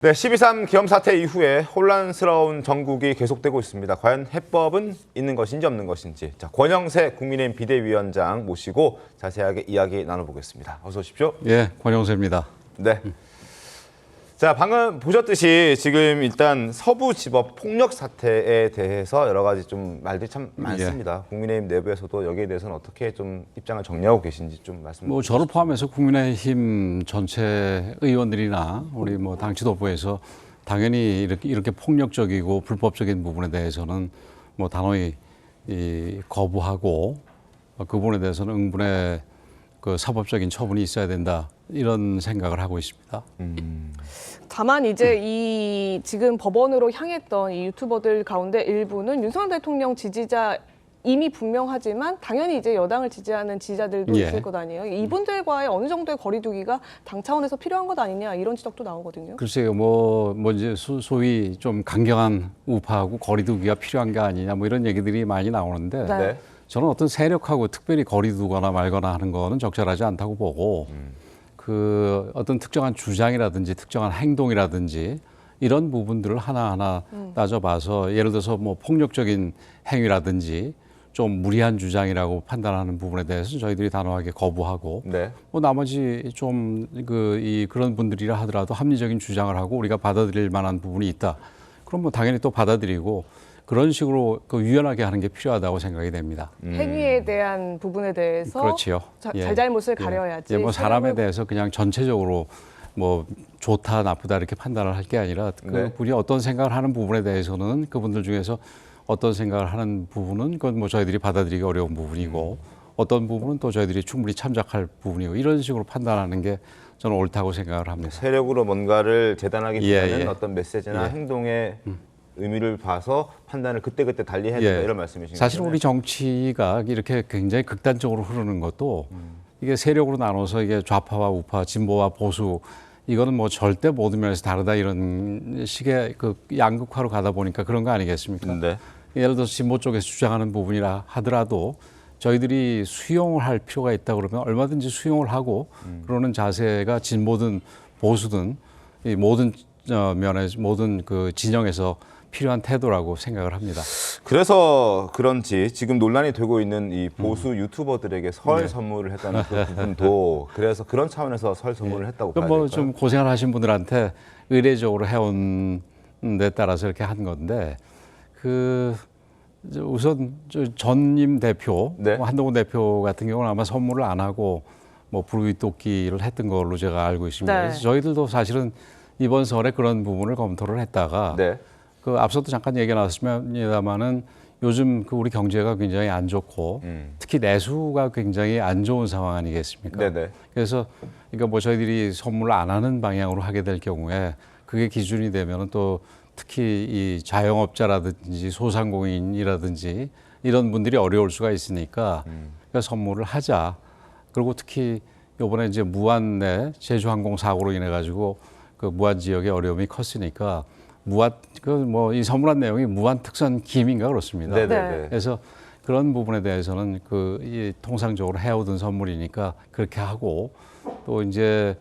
네, 12.3 계엄 사태 이후에 혼란스러운 정국이 계속되고 있습니다. 과연 해법은 있는 것인지 없는 것인지. 자, 권영세 국민의힘 비대위원장 모시고 자세하게 이야기 나눠보겠습니다. 어서 오십시오. 예, 권영세입니다. 네. 자, 방금 보셨듯이 지금 일단 서부지법 폭력 사태에 대해서 여러 가지 좀 말들이 참 많습니다. 국민의힘 내부에서도 여기에 대해서는 어떻게 좀 입장을 정리하고 계신지 좀 말씀. 뭐 저를 포함해서 국민의힘 전체 의원들이나 우리 뭐 당 지도부에서 당연히 이렇게 폭력적이고 불법적인 부분에 대해서는 뭐 단호히 거부하고 그 부분에 대해서는 응분의 그 사법적인 처분이 있어야 된다 이런 생각을 하고 있습니다. 다만 이제 이 지금 법원으로 향했던 이 유튜버들 가운데 일부는 윤석열 대통령 지지자 이미 분명하지만 당연히 이제 여당을 지지하는 지지자들도 예. 있을 것 아니에요. 이분들과의 어느 정도의 거리두기가 당 차원에서 필요한 것 아니냐 이런 지적도 나오거든요. 글쎄요, 뭐 이제 소위 좀 강경한 우파하고 거리두기가 필요한 게 아니냐 뭐 이런 얘기들이 많이 나오는데 네. 저는 어떤 세력하고 특별히 거리두거나 말거나 하는 거는 적절하지 않다고 보고 그 어떤 특정한 주장이라든지 특정한 행동이라든지 이런 부분들을 하나하나 따져봐서 예를 들어서 뭐 폭력적인 행위라든지 좀 무리한 주장이라고 판단하는 부분에 대해서 저희들이 단호하게 거부하고 네. 뭐 나머지 좀 그런 분들이라 하더라도 합리적인 주장을 하고 우리가 받아들일 만한 부분이 있다. 그럼 뭐 당연히 또 받아들이고 그런 식으로 그 유연하게 하는 게 필요하다고 생각이 됩니다. 행위에 대한 부분에 대해서 그렇지요. 잘잘못을 가려야지. 뭐 사람에 대해서 그냥 전체적으로 뭐 좋다 나쁘다 이렇게 판단을 할 게 아니라 네. 그분이 어떤 생각을 하는 부분에 대해서는 그분들 중에서 어떤 생각을 하는 부분은 그건 뭐 저희들이 받아들이기 어려운 부분이고 어떤 부분은 또 저희들이 충분히 참작할 부분이고 이런 식으로 판단하는 게 저는 옳다고 생각을 합니다. 세력으로 뭔가를 재단하기보다는 예. 어떤 메시지나 예. 행동의 의미를 봐서 판단을 그때그때 달리 해야 된다 이런 말씀이신 거죠? 사실 우리 정치가 이렇게 굉장히 극단적으로 흐르는 것도 이게 세력으로 나눠서 이게 좌파와 우파, 진보와 보수 이거는 뭐 절대 모든 면에서 다르다 이런 식의 그 양극화로 가다 보니까 그런 거 아니겠습니까? 네. 예를 들어서 진보 쪽에서 주장하는 부분이라 하더라도 저희들이 수용을 할 필요가 있다 그러면 얼마든지 수용을 하고 그러는 자세가 진보든 보수든 이 모든 면에서 모든 그 진영에서 필요한 태도라고 생각을 합니다. 그래서 그런지 지금 논란이 되고 있는 이 보수 유튜버들에게 설 선물을 했다는 그 부분도 그래서 그런 차원에서 설 선물을 했다고 봐야 될까요? 뭐 좀 고생을 하신 분들한테 의례적으로 해온 데 따라서 이렇게 한 건데 그 우선 전임 대표 네. 한동훈 대표 같은 경우는 아마 선물을 안 하고 뭐 불위독기를 했던 걸로 제가 알고 있습니다. 네. 그래서 저희들도 사실은 이번 설에 그런 부분을 검토를 했다가 네. 그 앞서도 잠깐 얘기가 나왔습니다만은 요즘 그 우리 경제가 굉장히 안 좋고 특히 내수가 굉장히 안 좋은 상황 아니겠습니까? 네네. 그래서 그러니까 뭐 저희들이 선물을 안 하는 방향으로 하게 될 경우에 그게 기준이 되면은 또 특히 이 자영업자라든지 소상공인이라든지 이런 분들이 어려울 수가 있으니까 그러니까 선물을 하자. 그리고 특히 이번에 이제 무안 내 제주항공 사고로 인해 가지고 그 무안 지역의 어려움이 컸으니까 무안 그 뭐 이 선물한 내용이 무안 특선 김인가 그렇습니다. 네네네. 그래서 그런 부분에 대해서는 이 통상적으로 해오던 선물이니까 그렇게 하고 또 이제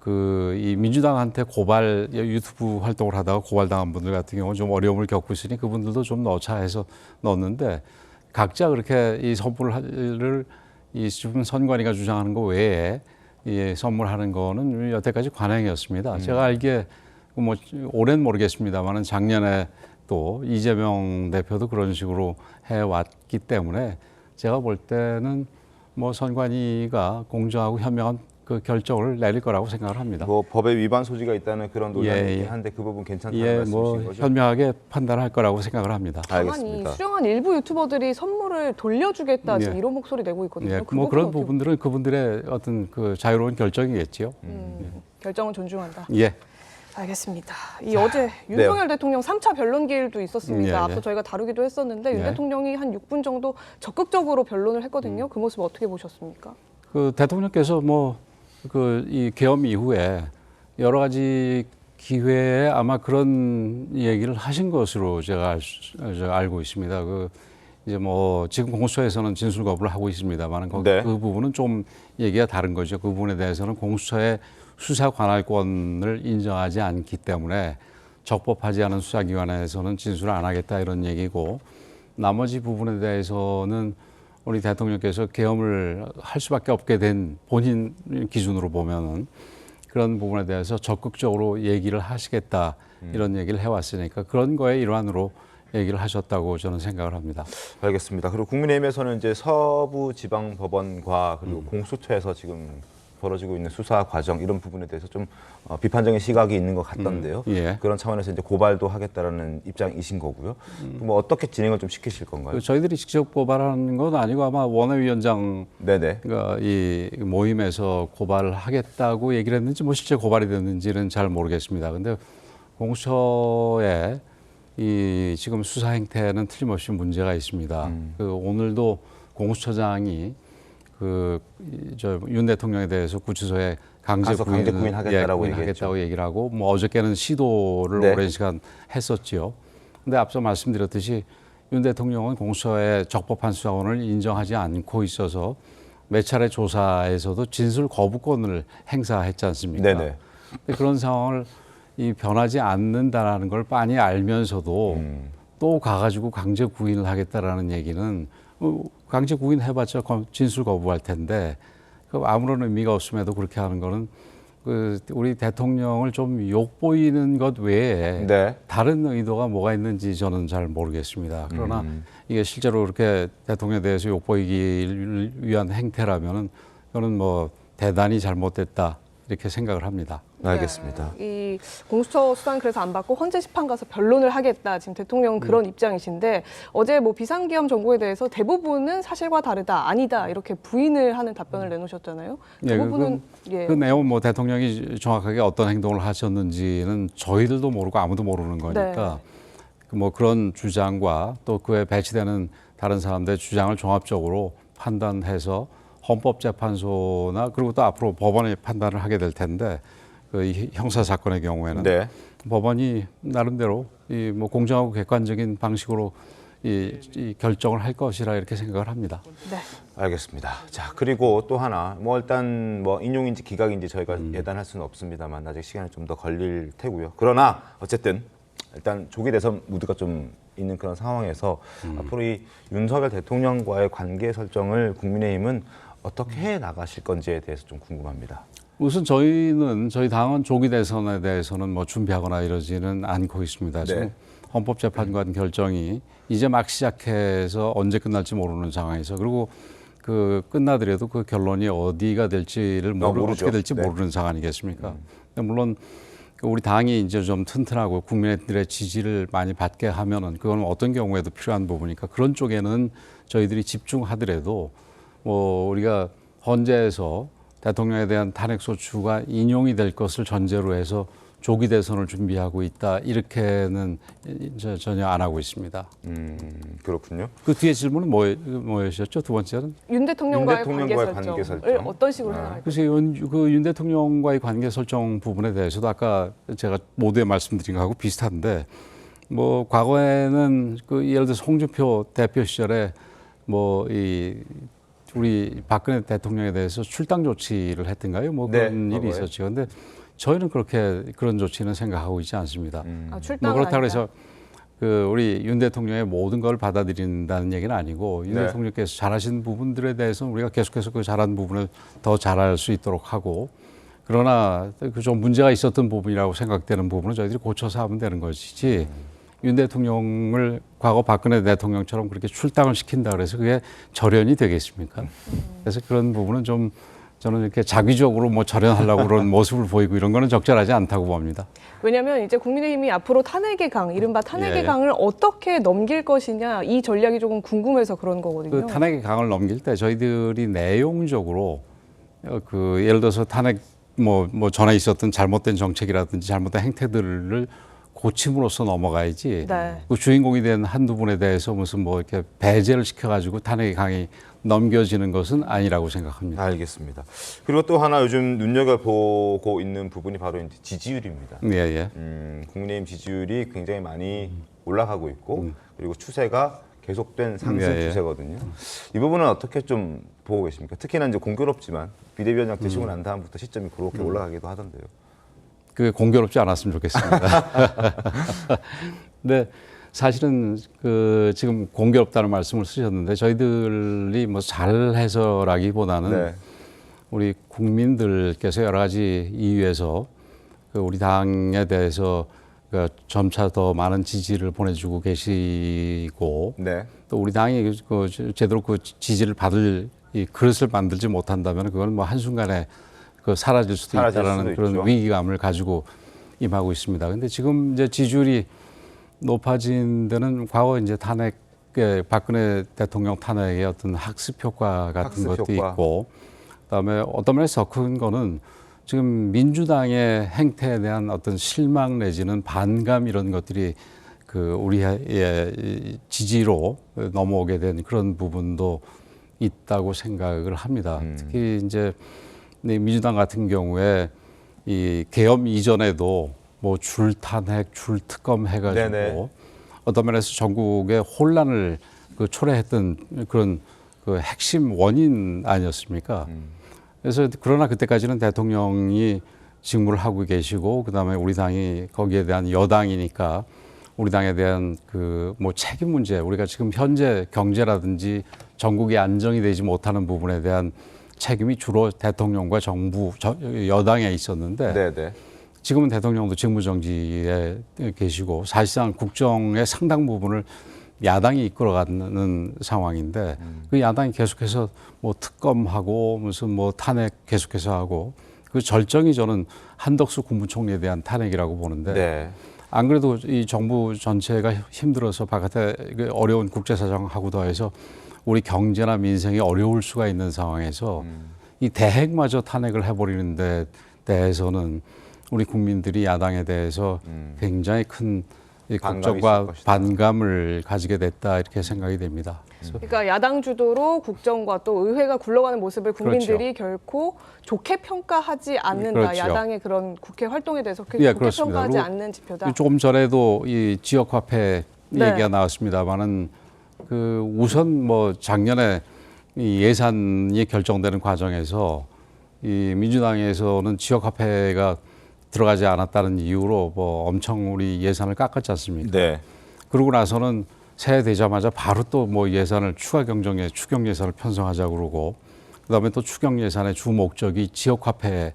이 민주당한테 고발 유튜브 활동을 하다가 고발당한 분들 같은 경우는 좀 어려움을 겪고 있으니 그분들도 좀 넣자 해서 넣었는데 각자 그렇게 이 선물을 이 지금 선관위가 주장하는 거 외에 이 선물하는 거는 여태까지 관행이었습니다. 제가 알기에 뭐 올해는 모르겠습니다만은 작년에 또 이재명 대표도 그런 식으로 해왔기 때문에 제가 볼 때는 뭐 선관위가 공정하고 현명한 그 결정을 내릴 거라고 생각을 합니다. 뭐 법에 위반 소지가 있다는 그런 논란이 있긴 한데 그 부분 괜찮다는 말씀이신 뭐 거죠? 현명하게 판단할 거라고 생각을 합니다. 다만 이 알겠습니다. 수정한 일부 유튜버들이 선물을 돌려주겠다 지금 예. 이런 목소리 내고 있거든요. 예, 그 뭐 부분은 그런 어떻게 부분들은 그분들의 어떤 그 자유로운 결정이겠지요. 결정은 존중한다. 예. 알겠습니다. 이 어제 윤석열 대통령 3차 변론기일도 있었습니다. 예, 예. 앞서 저희가 다루기도 했었는데 윤 예. 대통령이 한 6분 정도 적극적으로 변론을 했거든요. 그 모습 어떻게 보셨습니까? 그 대통령께서 뭐 이 계엄 이후에 여러 가지 기회에 아마 그런 얘기를 하신 것으로 제가 알고 있습니다. 이제 뭐 지금 공수처에서는 진술 거부를 하고 있습니다만 네. 그 부분은 좀 얘기가 다른 거죠. 그 부분에 대해서는 공수처의 수사 관할권을 인정하지 않기 때문에 적법하지 않은 수사기관에서는 진술을 안 하겠다 이런 얘기고, 나머지 부분에 대해서는 우리 대통령께서 계엄을 할 수밖에 없게 된 본인 기준으로 보면은 그런 부분에 대해서 적극적으로 얘기를 하시겠다 이런 얘기를 해왔으니까 그런 거에 일환으로 얘기를 하셨다고 저는 생각을 합니다. 알겠습니다. 그리고 국민의힘에서는 이제 서부지방법원과 그리고 공수처에서 지금 벌어지고 있는 수사 과정 이런 부분에 대해서 좀 비판적인 시각이 있는 것 같던데요. 예. 그런 차원에서 이제 고발도 하겠다라는 입장이신 거고요. 뭐 어떻게 진행을 좀 시키실 건가요? 저희들이 직접 고발하는 건 아니고 아마 원외위원장 네네. 그러니까 이 모임에서 고발을 하겠다고 얘기를 했는지 뭐 실제 고발이 됐는지는 잘 모르겠습니다. 근데 공수처의 이 지금 수사 행태는 틀림없이 문제가 있습니다. 오늘도 공수처장이 저 윤 대통령에 대해서 구치소에 강제 구인하겠다라고 하겠다고 얘기를 하고, 뭐 어저께는 시도를 네. 오랜 시간 했었지요. 근데 앞서 말씀드렸듯이 윤 대통령은 공수처의 적법한 수사권을 인정하지 않고 있어서 몇 차례 조사에서도 진술 거부권을 행사했지 않습니까? 네네. 근데 그런 상황을 변하지 않는다라는 걸 빤히 알면서도 또 가가지고 강제 구인을 하겠다라는 얘기는 강제 구인 해봤자 진술 거부할 텐데 아무런 의미가 없음에도 그렇게 하는 거는 우리 대통령을 좀 욕보이는 것 외에 네. 다른 의도가 뭐가 있는지 저는 잘 모르겠습니다. 그러나 이게 실제로 그렇게 대통령에 대해서 욕보이기 위한 행태라면은 그거는 뭐 대단히 잘못됐다 이렇게 생각을 합니다. 알겠습니다. 이 공수처 수사는 그래서 안 받고 헌재 심판 가서 변론을 하겠다. 지금 대통령은 그런 입장이신데 어제 뭐 비상계엄 정보에 대해서 대부분은 사실과 다르다, 아니다 이렇게 부인을 하는 답변을 내놓으셨잖아요. 그 예, 부분은 예. 그 내용 뭐 대통령이 정확하게 어떤 행동을 하셨는지는 저희들도 모르고 아무도 모르는 거니까 뭐 그런 주장과 또 그에 배치되는 다른 사람들의 주장을 종합적으로 판단해서 헌법재판소나 그리고 또 앞으로 법원이 판단을 하게 될 텐데 이 형사 사건의 경우에는 네. 법원이 나름대로 이 뭐 공정하고 객관적인 방식으로 이 결정을 할 것이라 이렇게 생각을 합니다. 네. 알겠습니다. 자, 그리고 또 하나, 뭐 일단 뭐 인용인지 기각인지 저희가 예단할 수는 없습니다만 아직 시간이 좀 더 걸릴 테고요. 그러나 어쨌든 일단 조기 대선 무드가 좀 있는 그런 상황에서 앞으로 이 윤석열 대통령과의 관계 설정을 국민의힘은 어떻게 해 나가실 건지에 대해서 좀 궁금합니다. 우선 저희 당은 조기 대선에 대해서는 뭐 준비하거나 이러지는 않고 있습니다. 지금 헌법재판관 결정이 이제 막 시작해서 언제 끝날지 모르는 상황에서, 그리고 끝나더라도 그 결론이 어디가 될지를 어떻게 될지 모르는 상황 아니겠습니까? 근데 물론 우리 당이 이제 좀 튼튼하고 국민들의 지지를 많이 받게 하면은 그건 어떤 경우에도 필요한 부분이니까 그런 쪽에는 저희들이 집중하더라도 뭐 우리가 헌재에서 대통령에 대한 탄핵 소추가 인용이 될 것을 전제로 해서 조기 대선을 준비하고 있다 이렇게는 전혀 안 하고 있습니다. 그렇군요. 그 뒤에 질문은 뭐였죠? 두 번째는 윤 대통령과의 관계 관계 설정을 설정. 어떤 식으로 해나갈까요? 그래서 윤 대통령과의 관계 설정 부분에 대해서도 아까 제가 모두에 말씀드린 거하고 비슷한데, 뭐 과거에는 예를 들어서 홍준표 대표 시절에 우리 박근혜 대통령에 대해서 출당 조치를 했던가요? 뭐 그런 일이 있었죠. 그런데 저희는 그런 조치는 생각하고 있지 않습니다. 출당은 뭐 그렇다고 아니다. 해서 우리 윤 대통령의 모든 걸 받아들인다는 얘기는 아니고, 윤 대통령께서 잘하신 부분들에 대해서는 우리가 계속해서 그 잘한 부분을 더 잘할 수 있도록 하고, 그러나 좀 문제가 있었던 부분이라고 생각되는 부분은 저희들이 고쳐서 하면 되는 것이지, 윤 대통령을 과거 박근혜 대통령처럼 그렇게 출당을 시킨다 그래서 그게 절연이 되겠습니까? 그래서 그런 부분은 좀 저는 이렇게 자기적으로 뭐 절연하려고 그런 모습을 보이고 이런 거는 적절하지 않다고 봅니다. 왜냐하면 이제 국민의힘이 앞으로 탄핵의 강, 이른바 탄핵의 예. 강을 어떻게 넘길 것이냐, 이 전략이 조금 궁금해서 그런 거거든요. 그 탄핵의 강을 넘길 때 저희들이 내용적으로 예를 들어서 탄핵 뭐 전에 있었던 잘못된 정책이라든지 잘못된 행태들을 고침으로써 넘어가야지. 네. 그 주인공이 된 한두 분에 대해서 무슨 뭐 이렇게 배제를 시켜가지고 탄핵의 강이 넘겨지는 것은 아니라고 생각합니다. 알겠습니다. 그리고 또 하나 요즘 눈여겨보고 있는 부분이 바로 이제 지지율입니다. 예. 국민의힘 지지율이 굉장히 많이 올라가고 있고 그리고 추세가 계속된 상승 예, 예. 추세거든요. 이 부분은 어떻게 좀 보고 계십니까? 특히나 이제 공교롭지만 비대위원장 되시고 난 다음부터 시점이 그렇게 올라가기도 하던데요. 그게 공교롭지 않았으면 좋겠습니다. 근데 사실은 그 지금 공교롭다는 말씀을 쓰셨는데 저희들이 뭐 잘해서라기보다는 네. 우리 국민들께서 여러 가지 이유에서 그 우리 당에 대해서 그 점차 더 많은 지지를 보내주고 계시고 네. 또 우리 당이 그 제대로 그 지지를 받을 이 그릇을 만들지 못한다면 그건 뭐 한순간에 그 사라질 수도 사라질 있다라는 수도 그런 있죠. 위기감을 가지고 임하고 있습니다. 근데 지금 이제 지지율이 높아진 데는 과거 이제 탄핵 박근혜 대통령 탄핵의 어떤 학습 효과 같은 학습 것도 효과. 있고 그다음에 어떤 면에서 큰 거는 지금 민주당의 행태에 대한 어떤 실망 내지는 반감 이런 것들이 그 우리의 지지로 넘어오게 된 그런 부분도 있다고 생각을 합니다. 특히 이제 민주당 같은 경우에 이 계엄 이전에도 뭐 줄 탄핵, 줄 특검 해가지고 네네. 어떤 면에서 전국의 혼란을 그 초래했던 그런 그 핵심 원인 아니었습니까? 그래서 그러나 그때까지는 대통령이 직무를 하고 계시고 그다음에 우리 당이 거기에 대한 여당이니까 우리 당에 대한 그 뭐 책임 문제 우리가 지금 현재 경제라든지 전국이 안정이 되지 못하는 부분에 대한 책임이 주로 대통령과 정부 여당에 있었는데 네. 지금은 대통령도 직무정지에 계시고 사실상 국정의 상당 부분을 야당이 이끌어가는 상황인데 그 야당이 계속해서 뭐 특검하고 무슨 뭐 탄핵 계속해서 하고 그 절정이 저는 한덕수 국무총리에 대한 탄핵이라고 보는데 네. 안 그래도 이 정부 전체가 힘들어서 바깥에 어려운 국제사정하고 더해서 우리 경제나 민생이 어려울 수가 있는 상황에서 이 대핵마저 탄핵을 해버리는 데 대해서는 우리 국민들이 야당에 대해서 굉장히 큰 이 반감이 걱정과 있을 것이다. 반감을 가지게 됐다 이렇게 생각이 됩니다. 그래서 그러니까 야당 주도로 국정과 또 의회가 굴러가는 모습을 국민들이 결코 좋게 평가하지 않는다. 그렇죠. 야당의 그런 국회 활동에 대해서 예, 좋게 그렇습니다. 평가하지 그리고 않는 지표다. 조금 전에도 이 지역화폐 네. 얘기가 나왔습니다만은 그 우선 뭐 작년에 이 예산이 결정되는 과정에서 이 민주당에서는 지역화폐가 들어가지 않았다는 이유로 뭐 엄청 우리 예산을 깎았지 않습니까? 네. 그러고 나서는 새해 되자마자 바로 또 뭐 예산을 추경 예산을 편성하자 그러고 그다음에 또 추경 예산의 주 목적이 지역화폐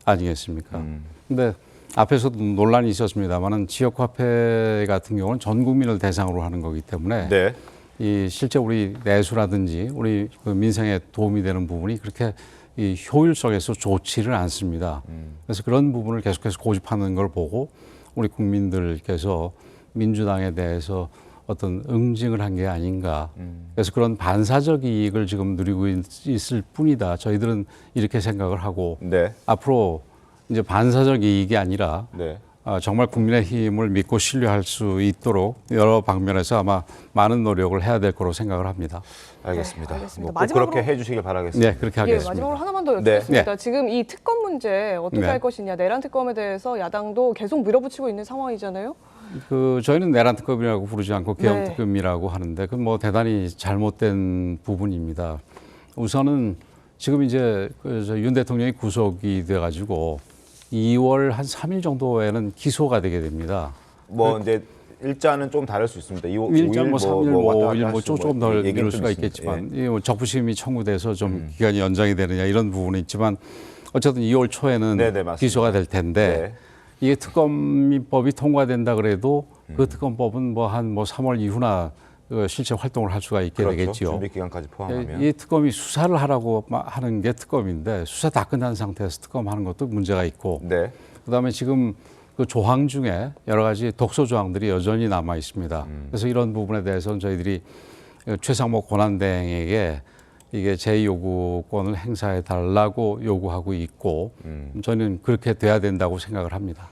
아니겠습니까? 근데 앞에서도 논란이 있었습니다만은 지역화폐 같은 경우는 전 국민을 대상으로 하는 거기 때문에 네. 이 실제 우리 내수라든지 우리 그 민생에 도움이 되는 부분이 그렇게 이 효율성에서 좋지를 않습니다. 그래서 그런 부분을 계속해서 고집하는 걸 보고 우리 국민들께서 민주당에 대해서 어떤 응징을 한 게 아닌가. 그래서 그런 반사적 이익을 지금 누리고 있을 뿐이다. 저희들은 이렇게 생각을 하고 네. 앞으로 이제 반사적 이익이 아니라 네. 정말 국민의 힘을 믿고 신뢰할 수 있도록 여러 방면에서 아마 많은 노력을 해야 될 거로 생각을 합니다. 알겠습니다. 네, 알겠습니다. 뭐꼭 마지막으로- 그렇게 해주시길 바라겠습니다. 네, 그렇게 예, 하겠습니다. 마지막으로 하나만 더 네. 여쭙겠습니다. 지금 이 특검 문제 어떻게 네. 할 것이냐, 내란 특검에 대해서 야당도 계속 밀어붙이고 있는 상황이잖아요. 그 저희는 내란 특검이라고 부르지 않고 계엄 네. 특검이라고 하는데 그 뭐 대단히 잘못된 부분입니다. 우선은 지금 이제 윤 대통령이 구속이 돼가지고 2월 한 3일 정도에는 기소가 되게 됩니다. 뭐 이제 일자는 좀 다를 수 있습니다. 일단 뭐 3일, 왔다 5일 갔다 뭐 할 수, 조금 더 얘기는 미룰 좀 수가 있습니다. 있겠지만 이뭐 적부심이 청구돼서 좀 기간이 연장이 되느냐 이런 부분은 있지만 어쨌든 2월 초에는 네네, 맞습니다. 기소가 될 텐데 네. 이게 특검법이 통과된다 그래도 그 특검법은 뭐 한 뭐 3월 이후나 실제 활동을 할 수가 있게 그렇죠. 되겠죠. 준비 기간까지 포함하면. 이 특검이 수사를 하라고 하는 게 특검인데 수사 다 끝난 상태에서 특검하는 것도 문제가 있고 네. 그다음에 지금 그 조항 중에 여러 가지 독소 조항들이 여전히 남아 있습니다. 그래서 이런 부분에 대해서는 저희들이 최상목 권한대행에게 이게 제2요구권을 행사해 달라고 요구하고 있고 저는 그렇게 돼야 된다고 생각을 합니다.